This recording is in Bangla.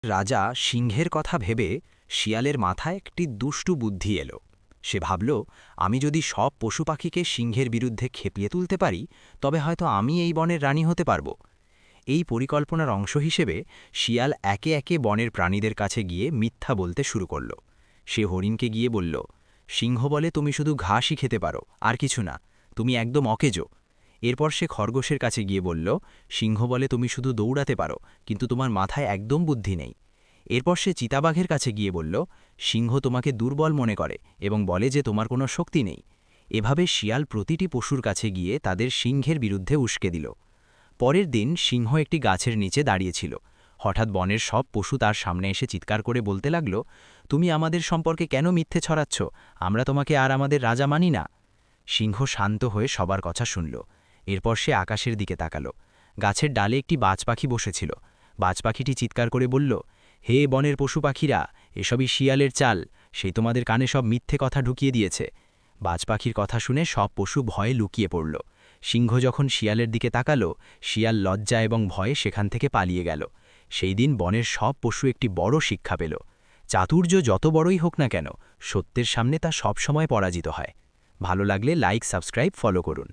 রাজা সিংহের কথা ভেবে শিয়ালের মাথায় একটি দুষ্টু বুদ্ধি এলো। সে ভাবল, আমি যদি সব পশু পাখিকে সিংহের বিরুদ্ধে খেপিয়ে তুলতে পারি, তবে হয়তো আমি এই বনের রানী হতে পারব। এই পরিকল্পনার অংশ হিসেবে শিয়াল একে একে বনের প্রাণীদের কাছে গিয়ে মিথ্যা বলতে শুরু করল। সে হরিণকে গিয়ে বলল, সিংহ বলে তুমি শুধু ঘাসই খেতে পারো, আর কিছু না, তুমি একদম অকেজো। এরপর সে খরগোশের কাছে গিয়ে বলল, সিংহ বলে তুমি শুধু দৌড়াতে পারো, কিন্তু তোমার মাথায় একদম বুদ্ধি নেই। এরপর সে চিতাবাঘের কাছে গিয়ে বলল, সিংহ তোমাকে দুর্বল মনে করে এবং বলে যে তোমার কোনো শক্তি নেই। এভাবে শিয়াল প্রতিটি পশুর কাছে গিয়ে তাদের সিংহের বিরুদ্ধে উস্কে দিল। পরের দিন সিংহ একটি গাছের নিচে দাঁড়িয়েছিল। হঠাৎ বনের সব পশু তার সামনে এসে চিৎকার করে বলতে লাগল, তুমি আমাদের সম্পর্কে কেন মিথ্যে ছড়াচ্ছ? আমরা তোমাকে আর আমাদের রাজা মানি না। সিংহ শান্ত হয়ে সবার কথা শুনল। এরপর সে আকাশের দিকে তাকাল। গাছের ডালে একটি বাজ পাখি বসেছিল। বাজ পাখিটি চিৎকার করে বলল, হে বনের পশু পাখিরা, এসবই শিয়ালের চাল, সেই তোমাদের কানে সব মিথ্যে কথা ঢুকিয়ে দিয়েছে। বাজ পাখির কথা শুনে সব পশু ভয়ে লুকিয়ে পড়ল। সিংহ যখন শিয়ালের দিকে তাকালো, শিয়াল লজ্জা এবং ভয়ে সেখান থেকে পালিয়ে গেল। সেই দিন বনের সব পশু একটি বড় শিক্ষা পেল। চাতুর্য যত বড়ই হোক না কেন, সত্যের সামনে তা সবসময় পরাজিত হয়। ভালো লাগলে লাইক, সাবস্ক্রাইব, ফলো করুন।